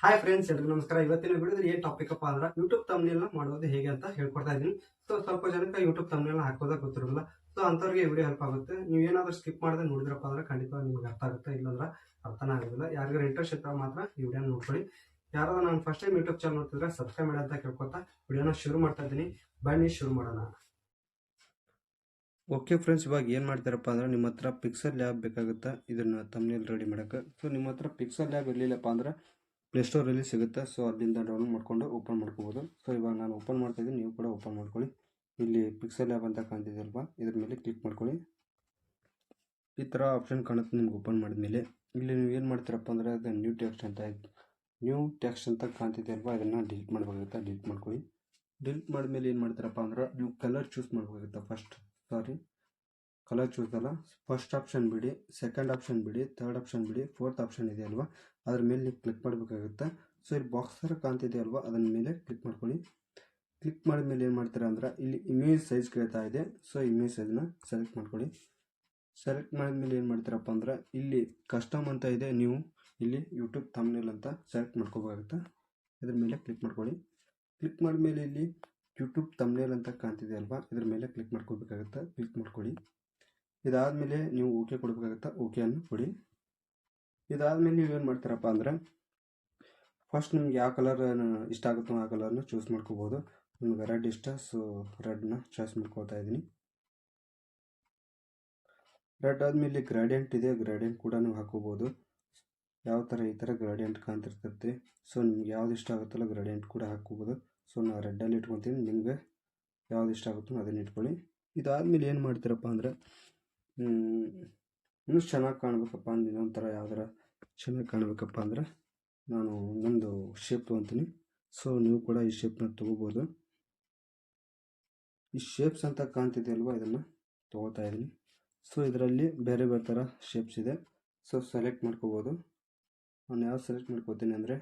Hi friends, ಎಲ್ರಿಗೂ ನಮಸ್ಕಾರ. ಇವತ್ತಿನ ವಿಡಿಯೋದಲ್ಲಿ ಏನ್ ಟಾಪಿಕ್ ಅಪ್ಪ ಅಂದ್ರೆ ಯೂಟ್ಯೂಬ್ ತಮ್ನೇಲ್ ಮಾಡೋದು ಹೇಗೆ ಅಂತ ಹೇಳ್ಕೊಡ್ತಾ ಇದೀನಿ. ಸೊ ಸ್ವಲ್ಪ ಜನಕ್ಕೆ ಯೂಟ್ಯೂಬ್ ತಮ್ನೇಲ್ ಹಾಕೋದಾಗ ಗೊತ್ತಿರಲ್ಲ. ಸೊ ಅಂತವ್ರಿಗೆ ವಿಡಿಯೋ ಹೆಲ್ಪ್ ಆಗುತ್ತೆ. ನೀವು ಏನಾದ್ರೂ ಸ್ಕಿಪ್ ಮಾಡದೆ ನೋಡಿದ್ರಪ್ಪ ಅಂದ್ರೆ ಖಂಡಿತ ನಿಮ್ಗೆ ಅರ್ಥ ಆಗುತ್ತೆ, ಇಲ್ಲಾಂದ್ರೆ ಅರ್ಥನೇ ಆಗೋದಿಲ್ಲ. ಯಾರಿಗಾರು ಇಂಟ್ರೆಸ್ಟ್ ಇದ್ದಾಗ ಮಾತ್ರ ಈ ವಿಡಿಯೋ ನೋಡ್ಕೊಳ್ಳಿ. ಯಾರಾದ್ರೂ ನಾನು ಫಸ್ಟ್ ಟೈಮ್ ಯೂಟ್ಯೂಬ್ ಚಾನಲ್ ನೋಡ್ತಿದ್ರೆ ಸಬ್ಸ್ಕ್ರೈಬ್ ಮಾಡಿ ಅಂತ ಕೇಳ್ಕೊತಾ ವಿಡಿಯೋನ ಶುರು ಮಾಡ್ತಾ ಇದ್ದೀನಿ. ಬನ್ನಿ ಶುರು ಮಾಡೋಣ. ಓಕೆ ಫ್ರೆಂಡ್ಸ್, ಇವಾಗ ಏನು ಮಾಡ್ತಾರಪ್ಪ ಅಂದ್ರೆ ನಿಮ್ಮ ಹತ್ರ ಪಿಕ್ಸೆಲ್ ಲ್ಯಾಬ್ ಬೇಕಾಗುತ್ತೆ ಇದನ್ನ ತಮ್ನೇಲ್ ರೆಡಿ ಮಾಡೋಕ್ಕೆ. ಸೊ ನಿಮ್ಮ ಹತ್ರ ಪಿಕ್ಸೆಲ್ ಲ್ಯಾಬ್ ಇರಲಿಲ್ಲಪ್ಪ ಅಂದ್ರೆ ಪ್ಲೇಸ್ಟೋರಲ್ಲಿ ಸಿಗುತ್ತೆ. ಸೊ ಅಲ್ಲಿಂದ ಡೌನ್ಲೋಡ್ ಮಾಡ್ಕೊಂಡು ಓಪನ್ ಮಾಡ್ಕೋಬೋದು. ಸೊ ಇವಾಗ ನಾನು ಓಪನ್ ಮಾಡ್ತಾ ಇದ್ದೀನಿ, ನೀವು ಕೂಡ ಓಪನ್ ಮಾಡ್ಕೊಳ್ಳಿ. ಇಲ್ಲಿ ಪಿಕ್ಸೆಲ್ ಲ್ಯಾಬ್ ಅಂತ ಕಾಣ್ತಿದೆಯಲ್ವಾ, ಇದ್ರ ಮೇಲೆ ಕ್ಲಿಕ್ ಮಾಡ್ಕೊಳ್ಳಿ. ಈ ಥರ ಆಪ್ಷನ್ ಕಾಣುತ್ತೆ ನಿಮ್ಗೆ. ಓಪನ್ ಮಾಡಿದ್ಮೇಲೆ ಇಲ್ಲಿ ನೀವು ಏನು ಮಾಡ್ತೀರಪ್ಪ ಅಂದರೆ ಅದು ನ್ಯೂ ಟೆಕ್ಸ್ಟ್ ಅಂತ ಕಾಣ್ತಿದೆಯಲ್ವಾ, ಇದನ್ನು ಡಿಲೀಟ್ ಮಾಡಬೇಕಾಗುತ್ತೆ. ಡಿಲೀಟ್ ಮಾಡ್ಕೊಳ್ಳಿ. ಡಿಲೀಟ್ ಮಾಡಿದ್ಮೇಲೆ ಏನು ಮಾಡ್ತೀರಪ್ಪ ಅಂದ್ರೆ ನೀವು ಕಲರ್ ಚೂಸ್ ಮಾಡಬೇಕಾಗುತ್ತೆ. ಕಲರ್ ಚೂಸ್ ಅಲ್ಲ, ಫಸ್ಟ್ ಆಪ್ಷನ್ ಬಿಡಿ, ಸೆಕೆಂಡ್ ಆಪ್ಷನ್ ಬಿಡಿ, ಥರ್ಡ್ ಆಪ್ಷನ್ ಬಿಡಿ, ಫೋರ್ತ್ ಆಪ್ಷನ್ ಇದೆ ಅಲ್ವಾ, ಅದ್ರ ಮೇಲೆ ನೀವು ಕ್ಲಿಕ್ ಮಾಡಬೇಕಾಗುತ್ತೆ. ಸೊ ಇಲ್ಲಿ ಬಾಕ್ಸ್ ಥರ ಕಾಣ್ತಿದೆ ಅಲ್ವಾ, ಅದರ ಮೇಲೆ ಕ್ಲಿಕ್ ಮಾಡ್ಕೊಳ್ಳಿ. ಕ್ಲಿಕ್ ಮಾಡಿದ್ಮೇಲೆ ಏನು ಮಾಡ್ತೀರಾ ಅಂದ್ರೆ ಇಲ್ಲಿ ಇಮೇಜ್ ಸೈಜ್ ಕೇಳ್ತಾ ಇದೆ. ಸೊ ಇಮೇಜ್ ಸೈಜ್ನ ಸೆಲೆಕ್ಟ್ ಮಾಡ್ಕೊಳ್ಳಿ. ಸೆಲೆಕ್ಟ್ ಮಾಡಿದ್ಮೇಲೆ ಏನು ಮಾಡ್ತೀರಪ್ಪ ಅಂದ್ರೆ ಇಲ್ಲಿ ಕಸ್ಟಮ್ ಅಂತ ಇದೆ, ನೀವು ಇಲ್ಲಿ ಯೂಟ್ಯೂಬ್ ಥಂಬ್ನೇಲ್ ಅಂತ ಸೆಲೆಕ್ಟ್ ಮಾಡ್ಕೋಬೇಕಾಗುತ್ತೆ. ಇದ್ರ ಮೇಲೆ ಕ್ಲಿಕ್ ಮಾಡ್ಕೊಳ್ಳಿ. ಕ್ಲಿಕ್ ಮಾಡಿದ್ಮೇಲೆ ಇಲ್ಲಿ ಯೂಟ್ಯೂಬ್ ಥಂಬ್ನೇಲ್ ಅಂತ ಕಾಣ್ತಿದೆ ಅಲ್ವಾ, ಇದ್ರ ಮೇಲೆ ಕ್ಲಿಕ್ ಮಾಡ್ಕೋಬೇಕಾಗುತ್ತೆ. ಕ್ಲಿಕ್ ಮಾಡ್ಕೊಳ್ಳಿ. ಇದಾದಮೇಲೆ ನೀವು ಓಕೆ ಕೊಡಬೇಕಾಗುತ್ತೆ. ಓಕೆಯನ್ನು ಕೊಡಿ. ಇದಾದಮೇಲೆ ನೀವೇನು ಮಾಡ್ತೀರಪ್ಪ ಅಂದರೆ ಫಸ್ಟ್ ನಿಮ್ಗೆ ಯಾವ ಕಲರ್ ಇಷ್ಟ ಆಗುತ್ತೋ ಆ ಕಲರ್ನ ಚೂಸ್ ಮಾಡ್ಕೋಬೋದು. ನಿಮ್ಗೆ ರೆಡ್ ಇಷ್ಟ, ಸೊ ರೆಡ್ನ ಚಾಯ್ಸ್ ಮಾಡ್ಕೊಳ್ತಾ ಇದ್ದೀನಿ. ರೆಡ್ ಆದಮೇಲೆ ಗ್ರಾಡಿಯಂಟ್ ಇದೆ, ಗ್ರಾಡಿಯಂಟ್ ಕೂಡ ನೀವು ಹಾಕೋಬೋದು. ಯಾವ ಥರ ಈ ಥರ ಗ್ರಾಡಿಯಂಟ್ ಕಾಣ್ತಿರ್ತೈತೆ. ಸೊ ನಿಮ್ಗೆ ಯಾವ್ದು ಇಷ್ಟ ಆಗುತ್ತಲ್ಲ ಗ್ರಾಡಿಯಂಟ್ ಕೂಡ ಹಾಕೋಬೋದು. ಸೊ ನಾನು ರೆಡ್ಡಲ್ಲಿ ಇಟ್ಕೊತೀನಿ, ನಿಮಗೆ ಯಾವ್ದು ಇಷ್ಟ ಆಗುತ್ತೋ ಅದನ್ನು ಇಟ್ಕೊಳ್ಳಿ. ಇದಾದಮೇಲೆ ಏನು ಮಾಡ್ತೀರಪ್ಪ ಅಂದರೆ ಇನ್ನೂ ಚೆನ್ನಾಗಿ ಕಾಣಬೇಕಪ್ಪ ಅಂದ್ರೆ ಇನ್ನೊಂಥರ ಯಾವ್ದಾರ ಚೆನ್ನಾಗಿ ಕಾಣಬೇಕಪ್ಪ ಅಂದರೆ ನಾನು ಇನ್ನೊಂದು ಶೇಪ್ ತೊಗೊತೀನಿ. ಸೊ ನೀವು ಕೂಡ ಈ ಶೇಪ್ನ ತೊಗೋಬೋದು. ಈ ಶೇಪ್ಸ್ ಅಂತ ಕಾಣ್ತಿದೆ ಅಲ್ವಾ, ಇದನ್ನು ತೊಗೋತಾ ಇದ್ದೀನಿ. ಸೊ ಇದರಲ್ಲಿ ಬೇರೆ ಬೇರೆ ಥರ ಶೇಪ್ಸ್ ಇದೆ. ಸೊ ಸೆಲೆಕ್ಟ್ ಮಾಡ್ಕೋಬೋದು. ನಾನು ಯಾವ್ದು ಸೆಲೆಕ್ಟ್ ಮಾಡ್ಕೋತೀನಿ ಅಂದರೆ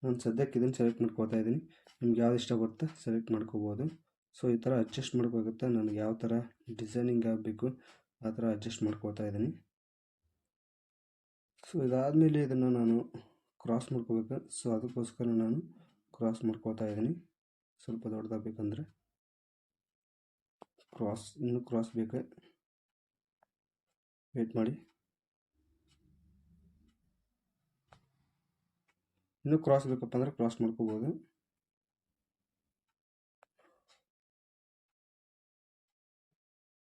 ನಾನು ಸದ್ಯಕ್ಕೆ ಇದನ್ನು ಸೆಲೆಕ್ಟ್ ಮಾಡ್ಕೋತಾ ಇದ್ದೀನಿ. ನಿಮ್ಗೆ ಯಾವ್ದು ಇಷ್ಟ ಬರುತ್ತೆ ಸೆಲೆಕ್ಟ್ ಮಾಡ್ಕೋಬೋದು. ಸೊ ಈ ಥರ ಅಡ್ಜಸ್ಟ್ ಮಾಡ್ಕೋಗುತ್ತೆ. ನನಗೆ ಯಾವ ಥರ ಡಿಸೈನಿಂಗ್ ಆಗಬೇಕು ಆ ಥರ ಅಡ್ಜಸ್ಟ್ ಮಾಡ್ಕೋತಾ ಇದ್ದೀನಿ. ಸೊ ಇದಾದಮೇಲೆ ಇದನ್ನು ನಾನು ಕ್ರಾಸ್ ಮಾಡ್ಕೋಬೇಕು. ಸೊ ಅದಕ್ಕೋಸ್ಕರ ನಾನು ಕ್ರಾಸ್ ಮಾಡ್ಕೋತಾ ಇದ್ದೀನಿ. ಸ್ವಲ್ಪ ದೊಡ್ಡದಾಗಬೇಕಂದ್ರೆ ಇನ್ನೂ ಕ್ರಾಸ್ ಬೇಕು, ವೇಟ್ ಮಾಡಿ. ಇನ್ನೂ ಕ್ರಾಸ್ ಬೇಕಪ್ಪ ಅಂದರೆ ಕ್ರಾಸ್ ಮಾಡ್ಕೋಬೋದು.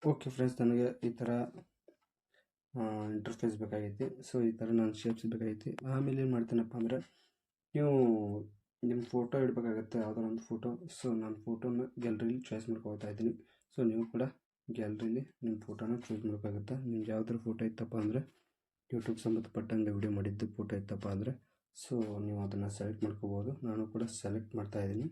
ಓಕೆ ಫ್ರೆಂಡ್ಸ್, ನನಗೆ ಈ ಥರ ಇಂಟರ್ಫೇಸ್ ಬೇಕಾಗೈತಿ. ಸೊ ಈ ಥರ ನಾನು ಶೇಪ್ಸ್ ಬೇಕಾಗೈತಿ. ಆಮೇಲೆ ಏನು ಮಾಡ್ತೀನಪ್ಪ ಅಂದರೆ ನೀವು ನಿಮ್ಮ ಫೋಟೋ ಇಡಬೇಕಾಗತ್ತೆ, ಯಾವುದೋ ಒಂದು ಫೋಟೋ. ಸೊ ನಾನು ಫೋಟೋನ ಗ್ಯಾಲ್ರಿಲಿ ಚಾಯ್ಸ್ ಮಾಡ್ಕೊಳ್ತಾ ಇದ್ದೀನಿ. ಸೊ ನೀವು ಕೂಡ ಗ್ಯಾಲ್ರಿಲಿ ನಿಮ್ಮ ಫೋಟೋನ ಚೂಸ್ ಮಾಡಬೇಕಾಗುತ್ತೆ. ನಿಮ್ಗೆ ಯಾವ್ದಾರ ಫೋಟೋ ಇತ್ತಪ್ಪ ಅಂದರೆ ಯೂಟ್ಯೂಬ್ ಸಂಬಂಧಪಟ್ಟಂಗೆ ವಿಡಿಯೋ ಮಾಡಿದ್ದು ಫೋಟೋ ಇತ್ತಪ್ಪ ಅಂದರೆ ಸೊ ನೀವು ಅದನ್ನು ಸೆಲೆಕ್ಟ್ ಮಾಡ್ಕೋಬೋದು. ನಾನು ಕೂಡ ಸೆಲೆಕ್ಟ್ ಮಾಡ್ತಾ ಇದ್ದೀನಿ.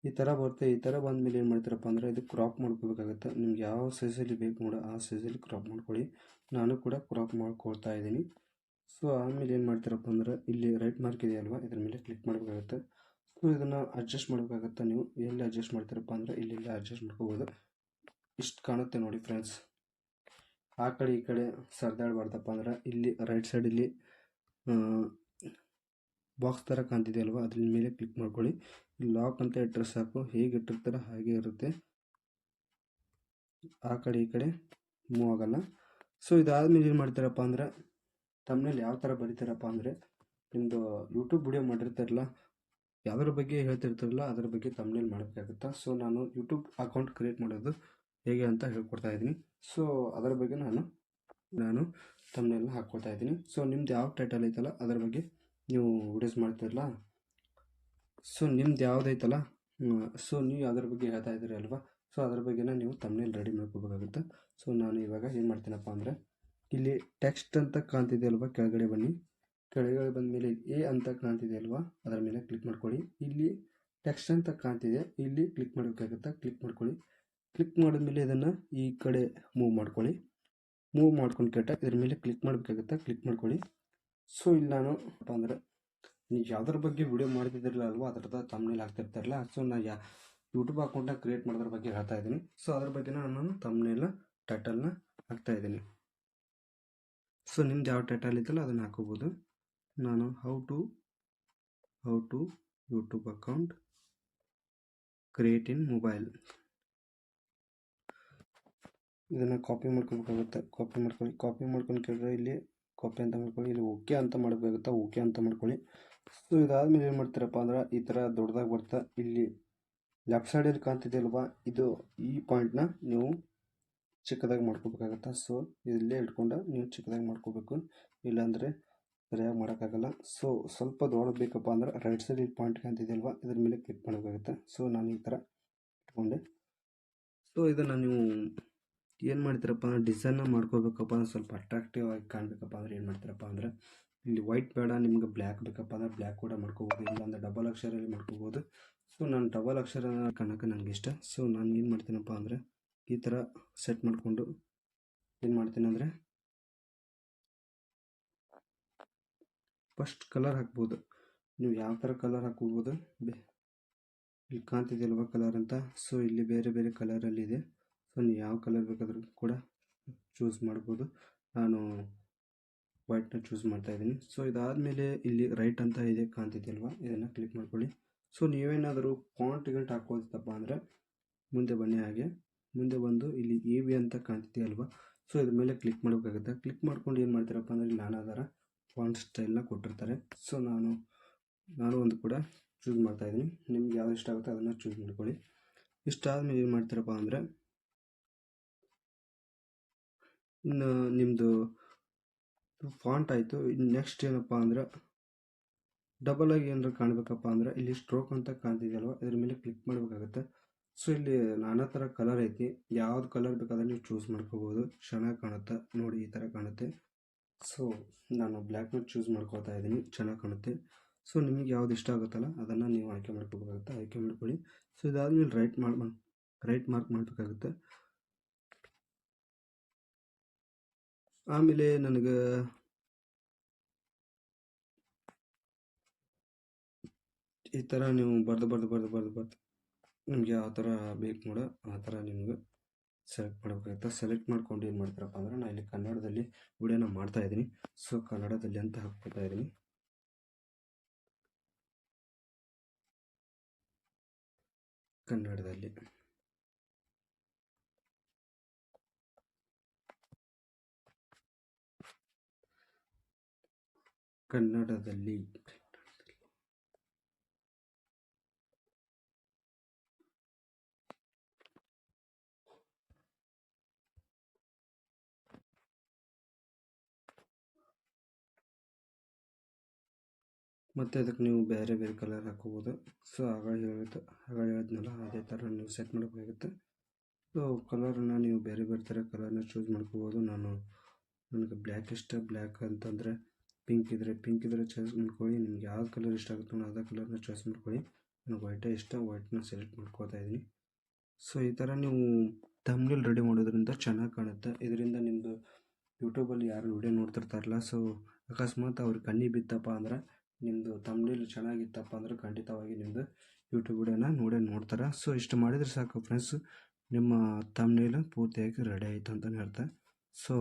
ಈ ಥರ ಬರುತ್ತೆ. ಈ ಥರ ಬಂದಮೇಲೆ ಏನು ಮಾಡ್ತೀರಪ್ಪ ಅಂದರೆ ಇದು ಕ್ರಾಪ್ ಮಾಡ್ಕೋಬೇಕಾಗುತ್ತೆ. ನಿಮ್ಗೆ ಯಾವ ಸೈಜಲ್ಲಿ ಬೇಕು ನೋಡೋ ಆ ಸೈಜಲ್ಲಿ ಕ್ರಾಪ್ ಮಾಡ್ಕೊಳ್ಳಿ. ನಾನು ಕೂಡ ಕ್ರಾಪ್ ಮಾಡ್ಕೊಳ್ತಾ ಇದ್ದೀನಿ. ಸೊ ಆಮೇಲೆ ಏನು ಮಾಡ್ತೀರಪ್ಪ ಅಂದರೆ ಇಲ್ಲಿ ರೈಟ್ ಮಾರ್ಕ್ ಇದೆಯಲ್ವಾ, ಇದ್ರ ಮೇಲೆ ಕ್ಲಿಕ್ ಮಾಡಬೇಕಾಗುತ್ತೆ. ಸೊ ಇದನ್ನು ಅಡ್ಜಸ್ಟ್ ಮಾಡಬೇಕಾಗುತ್ತೆ. ನೀವು ಎಲ್ಲಿ ಅಡ್ಜಸ್ಟ್ ಮಾಡ್ತೀರಪ್ಪ ಅಂದರೆ ಇಲ್ಲಿ ಅಡ್ಜಸ್ಟ್ ಮಾಡ್ಕೋಬೋದು. ಇಷ್ಟು ಕಾಣುತ್ತೆ ನೋಡಿ ಫ್ರೆಂಡ್ಸ್. ಆ ಕಡೆ ಈ ಕಡೆ ಸರ್ದಾಡಬಾರ್ದಪ್ಪ ಅಂದ್ರೆ ಇಲ್ಲಿ ರೈಟ್ ಸೈಡಲ್ಲಿ ಬಾಕ್ಸ್ ಥರ ಕಾಣ್ತಿದೆಯಲ್ವಾ, ಅದ್ರ ಮೇಲೆ ಕ್ಲಿಕ್ ಮಾಡ್ಕೊಳ್ಳಿ. ಲಾಕ್ ಅಂತ ಇಟ್ಟರೆ ಸಾಕು, ಹೇಗೆ ಇಟ್ಟಿರ್ತಾರೆ ಹಾಗೆ ಇರುತ್ತೆ, ಆ ಕಡೆ ಈ ಕಡೆ ಮೂವ್ ಆಗಲ್ಲ. ಸೊ ಇದಾದಮೇಲೆ ಏನು ಮಾಡ್ತೀರಪ್ಪ ಅಂದರೆ ತಮ್ಮನೇಲಿ ಯಾವ ಥರ ಬರೀತಾರಪ್ಪ ಅಂದರೆ ನಿಮ್ಮದು ಯೂಟ್ಯೂಬ್ ವಿಡಿಯೋ ಮಾಡಿರ್ತಾರಲ್ಲ, ಯಾವುದ್ರ ಬಗ್ಗೆ ಹೇಳ್ತಿರ್ತಾರಲ್ಲ ಅದ್ರ ಬಗ್ಗೆ ತಮ್ಮನೇಲಿ ಮಾಡಬೇಕಾಗುತ್ತೆ. ಸೊ ನಾನು ಯೂಟ್ಯೂಬ್ ಅಕೌಂಟ್ ಕ್ರಿಯೇಟ್ ಮಾಡೋದು ಹೇಗೆ ಅಂತ ಹೇಳ್ಕೊಡ್ತಾ ಇದ್ದೀನಿ. ಸೊ ಅದರ ಬಗ್ಗೆ ನಾನು ತಮ್ಮನೇಲ್ನ ಹಾಕ್ಕೊಳ್ತಾ ಇದ್ದೀನಿ. ಸೊ ನಿಮ್ದು ಯಾವ ಟೈಟಲ್ ಐತಲ್ಲ ಅದರ ಬಗ್ಗೆ ನೀವು ವಿಡಿಯೋಸ್ ಮಾಡ್ತಿರಲ್ಲ, ಸೊ ನಿಮ್ದು ಯಾವುದೈತಲ್ಲ, ಸೊ ನೀವು ಅದ್ರ ಬಗ್ಗೆ ಹೇಳ್ತಾ ಇದ್ದೀರಿ ಅಲ್ವಾ, ಸೊ ಅದ್ರ ಬಗ್ಗೆನ ನೀವು ತಮ್ಮನೇಲ್ ರೆಡಿ ಮಾಡ್ಕೋಬೇಕಾಗುತ್ತೆ. ಸೊ ನಾನು ಇವಾಗ ಏನು ಮಾಡ್ತೀನಪ್ಪ ಅಂದರೆ ಇಲ್ಲಿ ಟೆಕ್ಸ್ಟ್ ಅಂತ ಕಾಣ್ತಿದೆ ಅಲ್ವಾ, ಕೆಳಗಡೆ ಬನ್ನಿ. ಕೆಳಗಡೆ ಬಂದ ಮೇಲೆ ಎ ಅಂತ ಕಾಣ್ತಿದೆ ಅಲ್ವಾ, ಅದರ ಮೇಲೆ ಕ್ಲಿಕ್ ಮಾಡ್ಕೊಳ್ಳಿ. ಇಲ್ಲಿ ಟೆಕ್ಸ್ಟ್ ಅಂತ ಕಾಣ್ತಿದೆ, ಇಲ್ಲಿ ಕ್ಲಿಕ್ ಮಾಡಬೇಕಾಗುತ್ತೆ. ಕ್ಲಿಕ್ ಮಾಡ್ಕೊಳ್ಳಿ. ಕ್ಲಿಕ್ ಮಾಡಿದ್ಮೇಲೆ ಇದನ್ನು ಈ ಕಡೆ ಮೂವ್ ಮಾಡ್ಕೊಳ್ಳಿ. ಮೂವ್ ಮಾಡ್ಕೊಂಡು ಇದ್ರ ಮೇಲೆ ಕ್ಲಿಕ್ ಮಾಡಬೇಕಾಗುತ್ತೆ. ಕ್ಲಿಕ್ ಮಾಡ್ಕೊಳ್ಳಿ. ಸೊ ಇಲ್ಲಿ ನಾನು ಅಂದರೆ ನೀವು ಯಾವುದ್ರ ಬಗ್ಗೆ ವಿಡಿಯೋ ಮಾಡ್ತಿದ್ದಿರಲ್ಲ ಅಲ್ವಾ, ಅದ್ರದ್ದು ತಮ್ಮನೇಲ್ ಹಾಕ್ತಿರ್ತಾರಲ್ಲ, ಸೊ ನಾನು ಯೂಟ್ಯೂಬ್ ಅಕೌಂಟ್ನ ಕ್ರಿಯೇಟ್ ಮಾಡೋದ್ರ ಬಗ್ಗೆ ಹೇಳ್ತಾ ಇದ್ದೀನಿ. ಸೊ ಅದ್ರ ಬಗ್ಗೆ ನಾನು ತಮ್ಮನೇಲ ಟೈಟಲ್ನ ಹಾಕ್ತಾ ಇದ್ದೀನಿ. ಸೊ ನಿಮ್ದು ಯಾವ ಟೈಟಲ್ ಇತ್ತಲ್ಲ ಅದನ್ನು ಹಾಕೋಬೋದು. ನಾನು how to YouTube account create in mobile, ಇದನ್ನು ಕಾಪಿ ಮಾಡ್ಕೋಬೇಕಾಗುತ್ತೆ. ಕಾಪಿ ಮಾಡ್ಕೊಂಡು ಕೇಳಿದ್ರೆ ಇಲ್ಲಿ ಕಾಪಿ ಅಂತ ಮಾಡ್ಕೊಳ್ಳಿ, ಇಲ್ಲಿ ಓಕೆ ಅಂತ ಮಾಡಬೇಕಾಗುತ್ತೆ, ಓಕೆ ಅಂತ ಮಾಡ್ಕೊಳ್ಳಿ. ಸೊ ಇದಾದ್ಮೇಲೆ ಏನು ಮಾಡ್ತೀರಪ್ಪ ಅಂದ್ರೆ ಈ ಥರ ದೊಡ್ಡದಾಗಿ ಬರ್ತಾ ಇಲ್ಲಿ ಲೆಫ್ಟ್ ಸೈಡಲ್ಲಿ ಕಾಣ್ತಿದೆಯಲ್ವಾ, ಇದು ಈ ಪಾಯಿಂಟ್ನ ನೀವು ಚಿಕ್ಕದಾಗಿ ಮಾಡ್ಕೋಬೇಕಾಗತ್ತೆ. ಸೊ ಇಲ್ಲೇ ಇಟ್ಕೊಂಡು ನೀವು ಚಿಕ್ಕದಾಗಿ ಮಾಡ್ಕೋಬೇಕು, ಇಲ್ಲಾಂದರೆ ಸರಿಯಾಗಿ ಮಾಡೋಕ್ಕಾಗಲ್ಲ. ಸೊ ಸ್ವಲ್ಪ ದೊಡ್ಡದು ಬೇಕಪ್ಪ ಅಂದ್ರೆ ರೈಟ್ ಸೈಡ್ ಈ ಪಾಯಿಂಟ್ ಕಾಣ್ತಿದೆಯಲ್ವಾ, ಇದ್ರ ಮೇಲೆ ಕ್ಲಿಕ್ ಮಾಡಬೇಕಾಗುತ್ತೆ. ಸೊ ನಾನು ಈ ಥರ ಇಟ್ಕೊಂಡೆ. ಸೊ ಇದನ್ನು ನೀವು ಏನು ಮಾಡ್ತೀರಪ್ಪ ಅಂದ್ರೆ ಡಿಸೈನ್ನ ಮಾಡ್ಕೋಬೇಕಪ್ಪ ಅಂದ್ರೆ ಸ್ವಲ್ಪ ಅಟ್ರಾಕ್ಟಿವ್ ಆಗಿ ಕಾಣಬೇಕಪ್ಪ ಅಂದ್ರೆ ಏನು ಮಾಡ್ತೀರಪ್ಪ ಅಂದ್ರೆ ಇಲ್ಲಿ ವೈಟ್ ಬೇಡ, ನಿಮ್ಗೆ ಬ್ಲ್ಯಾಕ್ ಬೇಕಪ್ಪ ಅಂದ್ರೆ ಬ್ಲ್ಯಾಕ್ ಕೂಡ ಮಾಡ್ಕೋಬೋದು, ಇಲ್ಲಾಂದ್ರೆ ಡಬಲ್ ಅಕ್ಷರಲ್ಲಿ ಮಾಡ್ಕೋಬೋದು. ಸೊ ನಾನು ಡಬಲ್ ಅಕ್ಷರ ಕಾಣೋಕೆ ನನಗೆ ಇಷ್ಟ. ಸೊ ನಾನು ಏನು ಮಾಡ್ತೀನಪ್ಪ ಅಂದರೆ ಈ ಥರ ಸೆಟ್ ಮಾಡಿಕೊಂಡು ಏನು ಮಾಡ್ತೀನಿ ಅಂದರೆ ಫಸ್ಟ್ ಕಲರ್ ಹಾಕ್ಬೋದು. ನೀವು ಯಾವ ಥರ ಕಲರ್ ಹಾಕೋಬೋದು, ಇಲ್ಲಿ ಕಾಣ್ತಿದೆಯಲ್ವ ಕಲರ್ ಅಂತ. ಸೊ ಇಲ್ಲಿ ಬೇರೆ ಬೇರೆ ಕಲರಲ್ಲಿದೆ. ಸೊ ನೀವು ಯಾವ ಕಲರ್ ಬೇಕಾದರೂ ಕೂಡ ಚೂಸ್ ಮಾಡ್ಬೋದು. ನಾನು ವೈಟ್ನ ಚೂಸ್ ಮಾಡ್ತಾಯಿದ್ದೀನಿ. ಸೊ ಇದಾದಮೇಲೆ ಇಲ್ಲಿ ರೈಟ್ ಅಂತ ಇದೆ ಕಾಣ್ತಿದೆಯಲ್ವ, ಇದನ್ನು ಕ್ಲಿಕ್ ಮಾಡ್ಕೊಳ್ಳಿ. ಸೊ ನೀವೇನಾದರೂ ಫಾಂಟ್ ಗಿಂಟ್ ಹಾಕೋದಪ್ಪ ಅಂದರೆ ಮುಂದೆ ಬನ್ನಿ, ಹಾಗೆ ಮುಂದೆ ಬಂದು ಇಲ್ಲಿ ಎ ವಿ ಅಂತ ಕಾಣ್ತಿದೆಯಲ್ವ, ಸೊ ಇದ್ರ ಮೇಲೆ ಕ್ಲಿಕ್ ಮಾಡಬೇಕಾಗುತ್ತೆ. ಕ್ಲಿಕ್ ಮಾಡ್ಕೊಂಡು ಏನು ಮಾಡ್ತೀರಪ್ಪ ಅಂದರೆ ಇಲ್ಲಿ ನಾನಾ ಥರ ಫಾಂಟ್ ಸ್ಟೈಲ್ನ ಕೊಟ್ಟಿರ್ತಾರೆ. ಸೊ ನಾನು ಒಂದು ಕೂಡ ಚೂಸ್ ಮಾಡ್ತಾಯಿದ್ದೀನಿ. ನಿಮ್ಗೆ ಯಾವ್ದು ಇಷ್ಟ ಆಗುತ್ತೆ ಅದನ್ನು ಚೂಸ್ ಮಾಡ್ಕೊಳ್ಳಿ. ಇಷ್ಟಾದಮೇಲೆ ಏನು ಮಾಡ್ತೀರಪ್ಪ ಅಂದರೆ ಇನ್ನು ನಿಮ್ಮದು ಫಾಂಟ್ ಆಯಿತು. ಇನ್ನು ನೆಕ್ಸ್ಟ್ ಏನಪ್ಪ ಅಂದ್ರೆ ಡಬಲ್ ಆಗಿ ಏನಾರು ಕಾಣಬೇಕಪ್ಪ ಅಂದರೆ ಇಲ್ಲಿ ಸ್ಟ್ರೋಕ್ ಅಂತ ಕಾಣ್ತಿದೆಯಲ್ವ, ಇದ್ರ ಮೇಲೆ ಕ್ಲಿಕ್ ಮಾಡಬೇಕಾಗುತ್ತೆ. ಸೊ ಇಲ್ಲಿ ನಾನಾ ಥರ ಕಲರ್ ಐತಿ, ಯಾವ್ದು ಕಲರ್ ಬೇಕಾದ್ರೆ ನೀವು ಚೂಸ್ ಮಾಡ್ಕೋಬೋದು. ಚೆನ್ನಾಗಿ ಕಾಣುತ್ತೆ ನೋಡಿ, ಈ ಥರ ಕಾಣುತ್ತೆ. ಸೊ ನಾನು ಬ್ಲ್ಯಾಕ್ನ ಚೂಸ್ ಮಾಡ್ಕೋತಾ ಇದ್ದೀನಿ, ಚೆನ್ನಾಗಿ ಕಾಣುತ್ತೆ. ಸೊ ನಿಮಗೆ ಯಾವ್ದು ಇಷ್ಟ ಆಗುತ್ತಲ್ಲ ಅದನ್ನು ನೀವು ಆಯ್ಕೆ ಮಾಡ್ಕೋಬೇಕಾಗುತ್ತೆ, ಆಯ್ಕೆ ಮಾಡ್ಕೊಳ್ಳಿ. ಸೊ ಇದಾದ್ಮೇಲೆ ರೈಟ್ ಮಾರ್ಕ್ ಮಾಡಬೇಕಾಗುತ್ತೆ. ಆಮೇಲೆ ನನಗೆ ಈ ಥರ ನೀವು ಬರ್ದು ನಿಮ್ಗೆ ಯಾವ ಥರ ಬೇಕು ನೋಡೋ ಆ ಥರ ನಿಮ್ಗೆ ಸೆಲೆಕ್ಟ್ ಮಾಡಬೇಕಾಗುತ್ತೆ. ಸೆಲೆಕ್ಟ್ ಮಾಡ್ಕೊಂಡು ಏನು ಮಾಡ್ತೀರಪ್ಪ ಅಂದರೆ ನಾನು ಇಲ್ಲಿ ಕನ್ನಡದಲ್ಲಿ ವಿಡಿಯೋನ ಮಾಡ್ತಾಯಿದ್ದೀನಿ. ಸೊ ಕನ್ನಡದಲ್ಲಿ ಅಂತ ಹಾಕ್ಕೊತಾ ಇದ್ದೀನಿ. ಕನ್ನಡದಲ್ಲಿ ಮತ್ತು ಅದಕ್ಕೆ ನೀವು ಬೇರೆ ಬೇರೆ ಕಲರ್ ಹಾಕೋಬೋದು. ಸೊ ಆಗ ಹೇಳಿದ್ನಲ್ಲ ಅದೇ ಥರ ನೀವು ಸೆಟ್ ಮಾಡಬೇಕಾಗುತ್ತೆ. ಸೊ ಕಲರನ್ನು ನೀವು ಬೇರೆ ಬೇರೆ ಥರ ಕಲರ್ನ ಚೂಸ್ ಮಾಡ್ಕೋಬೋದು. ನನಗೆ ಬ್ಲ್ಯಾಕ್ ಇಷ್ಟ, ಬ್ಲ್ಯಾಕ್ ಅಂತಂದರೆ ಪಿಂಕ್ ಇದ್ದರೆ ಚಾಯ್ಸ್ ಮಾಡ್ಕೊಳ್ಳಿ. ನಿಮ್ಗೆ ಯಾವ ಕಲರ್ ಇಷ್ಟ ಆಗುತ್ತೋ ಅದೇ ಕಲರ್ನ ಚಾಯ್ಸ್ ಮಾಡ್ಕೊಳ್ಳಿ. ನನಗೆ ವೈಟೇ ಇಷ್ಟ, ವೈಟ್ನ ಸೆಲೆಕ್ಟ್ ಮಾಡ್ಕೋತಾ ಇದ್ದೀನಿ. ಸೊ ಈ ಥರ ನೀವು ಥಂಬ್ನೇಲ್ ರೆಡಿ ಮಾಡೋದ್ರಿಂದ ಚೆನ್ನಾಗಿ ಕಾಣುತ್ತೆ. ಇದರಿಂದ ನಿಮ್ಮದು ಯೂಟ್ಯೂಬಲ್ಲಿ ಯಾರು ವಿಡಿಯೋ ನೋಡ್ತಿರ್ತಾರಲ್ಲ, ಸೊ ಅಕಸ್ಮಾತ್ ಅವ್ರಿಗೆ ಕಣ್ಣಿಗೆ ಬಿತ್ತಪ್ಪ ಅಂದ್ರೆ ನಿಮ್ಮದು ಥಂಬ್ನೇಲ್ ಚೆನ್ನಾಗಿತ್ತಪ್ಪ ಅಂದ್ರೆ ಖಂಡಿತವಾಗಿ ನಿಮ್ಮದು ಯೂಟ್ಯೂಬ್ ವಿಡಿಯೋನ ನೋಡ್ತಾರೆ. ಸೊ ಇಷ್ಟು ಮಾಡಿದರೆ ಸಾಕು ಫ್ರೆಂಡ್ಸ್, ನಿಮ್ಮ ಥಂಬ್ನೇಲ್ ಪೂರ್ತಿಯಾಗಿ ರೆಡಿ ಆಯಿತು ಅಂತಲೇ ಅರ್ಥ. ಸೊ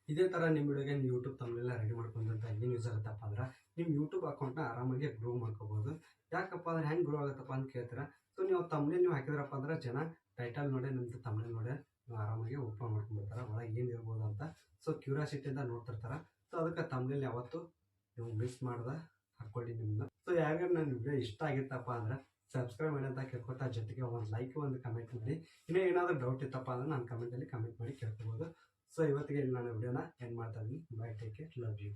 ಇದೇ ಥರ ನಿಮ್ಮ ವಿಡಿಯೋಗೆ ನೀವು ಯೂಟ್ಯೂಬ್ ಥಂಬ್ನೇಲ್ ರೆಡಿ ಮಾಡ್ಕೊಂಡಂತ ಏನು ಯೂಸ್ ಆಗುತ್ತಪ್ಪ ಅಂದ್ರೆ ನಿಮ್ಮ ಯೂಟ್ಯೂಬ್ ಅಕೌಂಟ್ನ ಆರಾಮಾಗಿ ಗ್ರೋ ಮಾಡ್ಕೋಬೋದು. ಯಾಕಪ್ಪ ಅಂದ್ರೆ ಹೆಂಗೆ ಗ್ರೋ ಆಗುತ್ತಪ್ಪ ಅಂತ ಕೇಳ್ತೀರಾ. ಸೊ ನೀವು ಥಂಬ್ನೇಲ್ ನೀವು ಹಾಕಿದ್ರಪ್ಪ ಅಂದ್ರೆ ಜನ ಟೈಟಲ್ ನೋಡಿ ನಿಮ್ಮದು ಥಂಬ್ನೇಲ್ ನೋಡಿ ನೀವು ಆರಾಮಾಗಿ ಓಪನ್ ಮಾಡ್ಕೊಂಡ್ಬಿಡ್ತಾರೆ, ಒಳಗೆ ಏನು ಇರ್ಬೋದು ಅಂತ. ಸೊ ಕ್ಯೂರಿಯಾಸಿಟಿಯಿಂದ ನೋಡ್ತಿರ್ತಾರೆ. ಸೊ ಅದಕ್ಕೆ ಥಂಬ್ನೇಲ್ ಯಾವತ್ತು ನೀವು ಮಿಸ್ ಮಾಡ್ದೆ ಹಾಕ್ಕೊಳ್ಳಿ ನಿಮ್ಮನ್ನ. ಸೊ ಯಾರ್ಯಾರು ನನ್ನ ವಿಡಿಯೋ ಇಷ್ಟ ಆಗಿತ್ತಪ್ಪ ಅಂದ್ರೆ ಸಬ್ಸ್ಕ್ರೈಬ್ ಮಾಡಿ ಅಂತ ಕೇಳ್ಕೊತಾ, ಜೊತೆಗೆ ಒಂದು ಲೈಕ್ ಒಂದು ಕಮೆಂಟ್ ಮಾಡಿ. ಇನ್ನೂ ಏನಾದರೂ ಡೌಟ್ ಇತ್ತಪ್ಪ ಅಂದ್ರೆ ನಾನು ಕಮೆಂಟಲ್ಲಿ ಕಮೆಂಟ್ ಮಾಡಿ ಕೇಳ್ಕೊಬೋದು. ಸೊ ಇವತ್ತಿಗೆ ಇಲ್ಲಿ ನಾನು ವಿಡಿಯೋನ ಎಂಡ್ ಮಾಡ್ತಾ ಇದ್ದೀನಿ. Bye, take care, love you.